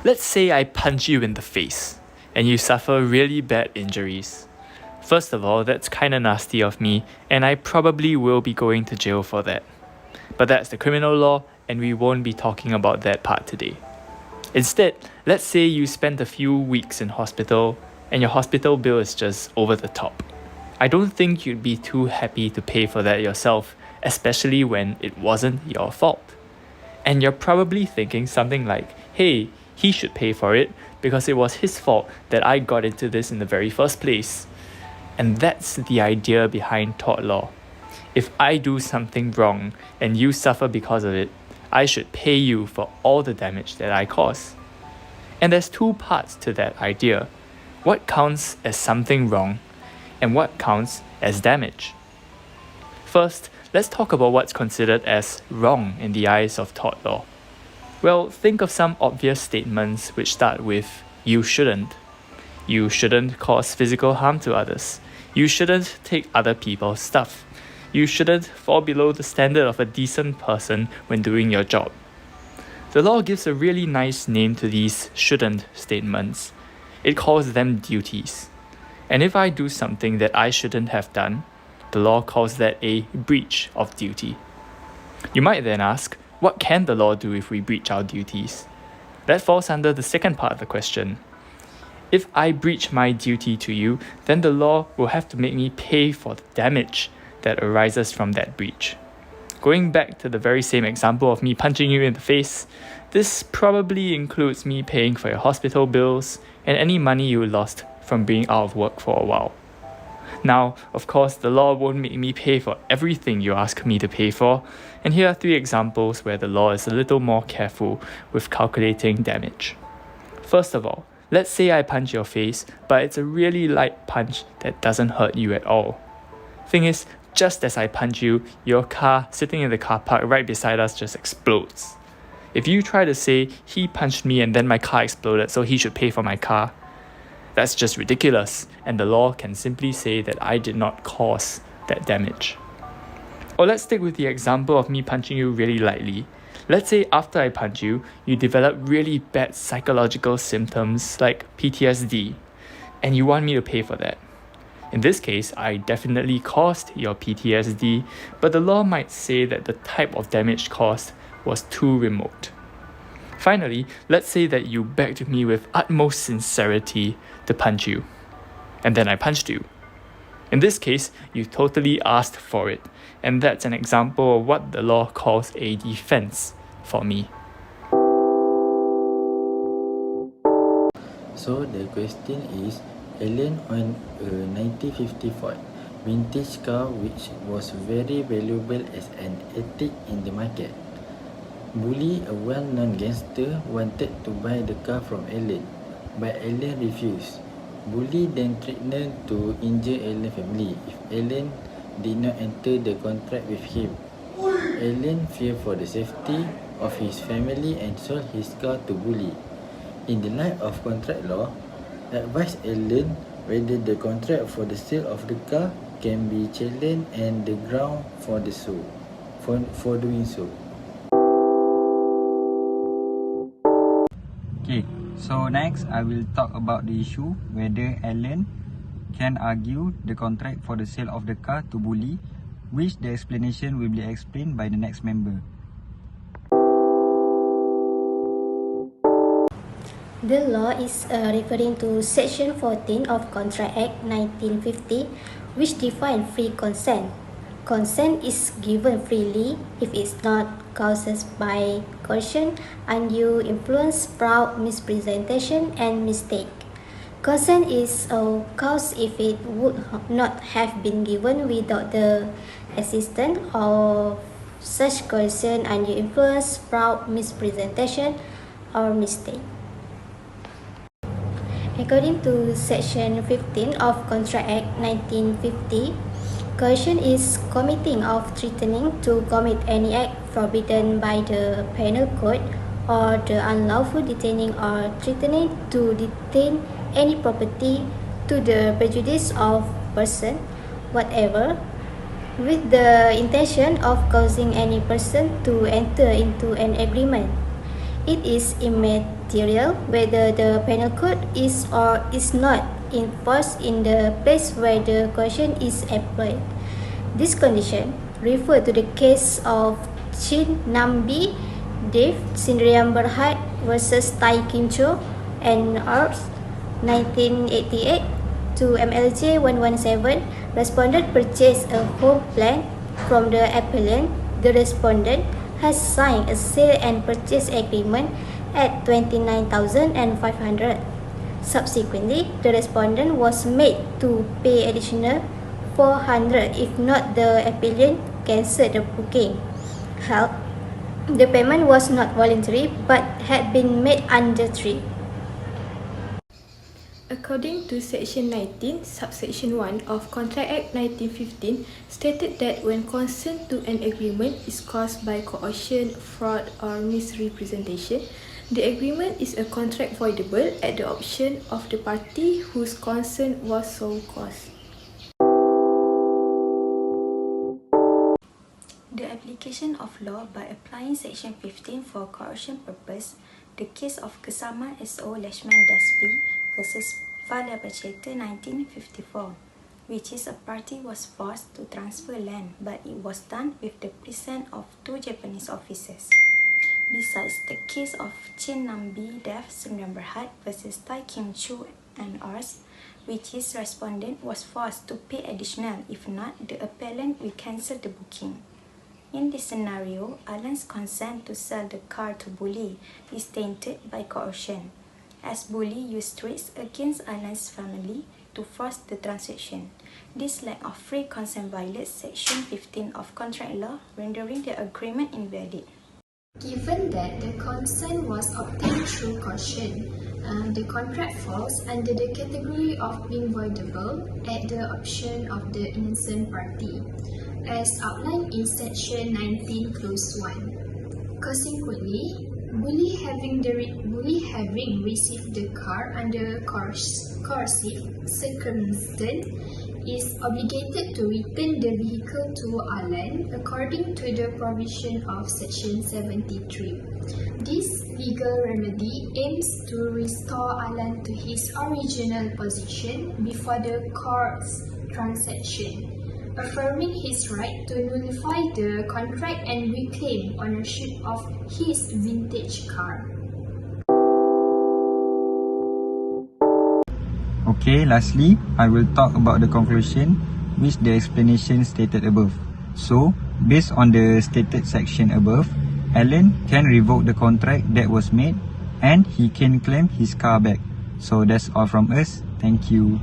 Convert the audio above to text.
Let's say I punch you in the face and you suffer really bad injuries. First of all, that's kinda nasty of me, and I probably will be going to jail for that. But that's the criminal law, and we won't be talking about that part today. Instead, let's say you spent a few weeks in hospital and your hospital bill is just over the top. I don't think you'd be too happy to pay for that yourself, especially when it wasn't your fault. And you're probably thinking something like, hey, he should pay for it because it was his fault that I got into this in the very first place. And that's the idea behind tort law. If I do something wrong and you suffer because of it, I should pay you for all the damage that I cause. And there's two parts to that idea. What counts as something wrong and what counts as damage? First, let's talk about what's considered as wrong in the eyes of tort law. Well, think of some obvious statements which start with you shouldn't. You shouldn't cause physical harm to others. You shouldn't take other people's stuff. You shouldn't fall below the standard of a decent person when doing your job. The law gives a really nice name to these shouldn't statements. It calls them duties. And if I do something that I shouldn't have done, the law calls that a breach of duty. You might then ask, what can the law do if we breach our duties? That falls under the second part of the question. If I breach my duty to you, then the law will have to make me pay for the damage that arises from that breach. Going back to the very same example of me punching you in the face, this probably includes me paying for your hospital bills and any money you lost from being out of work for a while. Now, of course, the law won't make me pay for everything you ask me to pay for, and here are 3 examples where the law is a little more careful with calculating damage. First of all, let's say I punch your face, but it's a really light punch that doesn't hurt you at all. Thing is, just as I punch you, your car sitting in the car park right beside us just explodes. If you try to say, he punched me and then my car exploded, so he should pay for my car, that's just ridiculous, and the law can simply say that I did not cause that damage. Or let's stick with the example of me punching you really lightly. Let's say after I punch you, you develop really bad psychological symptoms like PTSD, and you want me to pay for that. In this case, I definitely caused your PTSD, but the law might say that the type of damage caused was too remote. Finally, let's say that you begged me with utmost sincerity to punch you, and then I punched you. In this case, you totally asked for it, and that's an example of what the law calls a defense for me. So the question is, Alan owned a 1950 Ford vintage car which was very valuable as an antique in the market. Bully, a well-known gangster, wanted to buy the car from Alan, but Alan refused. Bully then threatened to injure Alan's family if Alan did not enter the contract with him. Alan feared for the safety of his family and sold his car to Bully. In the light of contract law, advise Alan whether the contract for the sale of the car can be challenged and the ground for doing so. Okay, so next I will talk about the issue whether Alan can argue the contract for the sale of the car to Bully, which the explanation will be explained by the next member. The law is referring to Section 14 of Contract Act 1950, which defines free consent. Consent is given freely if it's not caused by coercion, undue influence, fraud, misrepresentation, and mistake. Consent is caused if it would not have been given without the assistance of such coercion, undue influence, fraud, misrepresentation, or mistake. According to Section 15 of Contract Act 1950, coercion is committing of threatening to commit any act forbidden by the penal code or the unlawful detaining or threatening to detain any property to the prejudice of person, whatever, with the intention of causing any person to enter into an agreement. It is material whether the penal code is or is not enforced in the place where the coercion is employed. This condition refers to the case of Chin Nambi Dev Sindriam Berhad versus Tai Kim Cho and Ars 1988 to MLJ 117. Respondent purchased a home plan from the appellant. The respondent has signed a sale and purchase agreement at 29,500. Subsequently, the respondent was made to pay additional 400 if not the appellant cancelled the booking. Held, the payment was not voluntary but had been made under 3. According to Section 19, Subsection 1 of Contract Act 1915 stated that when consent to an agreement is caused by coercion, fraud or misrepresentation, the agreement is a contract voidable at the option of the party whose consent was so caused. The application of law by applying Section 15 for coercion purpose, the case of Kesama S.O. Lashman Dasby versus Valia Pacheta 1954, which is a party was forced to transfer land but it was done with the consent of 2 Japanese officers. Besides the case of Chin Nambi Dev Sindriam Berhad versus Tai Kim Cho and Ars, which is respondent was forced to pay additional if not the appellant will cancel the booking. In this scenario, Alan's consent to sell the car to Bully is tainted by coercion, as Bully used threats against Alan's family to force the transaction. This lack of free consent violates Section 15 of Contract Law, rendering the agreement invalid. Given that the consent was obtained through coercion, the contract falls under the category of being voidable at the option of the innocent party, as outlined in Section 19 Clause 1. Consequently, Bully having received the car under coercive circumstance is obligated to return the vehicle to Alan according to the provision of Section 73. This legal remedy aims to restore Alan to his original position before the court's transaction, affirming his right to nullify the contract and reclaim ownership of his vintage car. Okay, lastly, I will talk about the conclusion which the explanation stated above. So, based on the stated section above, Alan can revoke the contract that was made and he can claim his car back. So that's all from us. Thank you.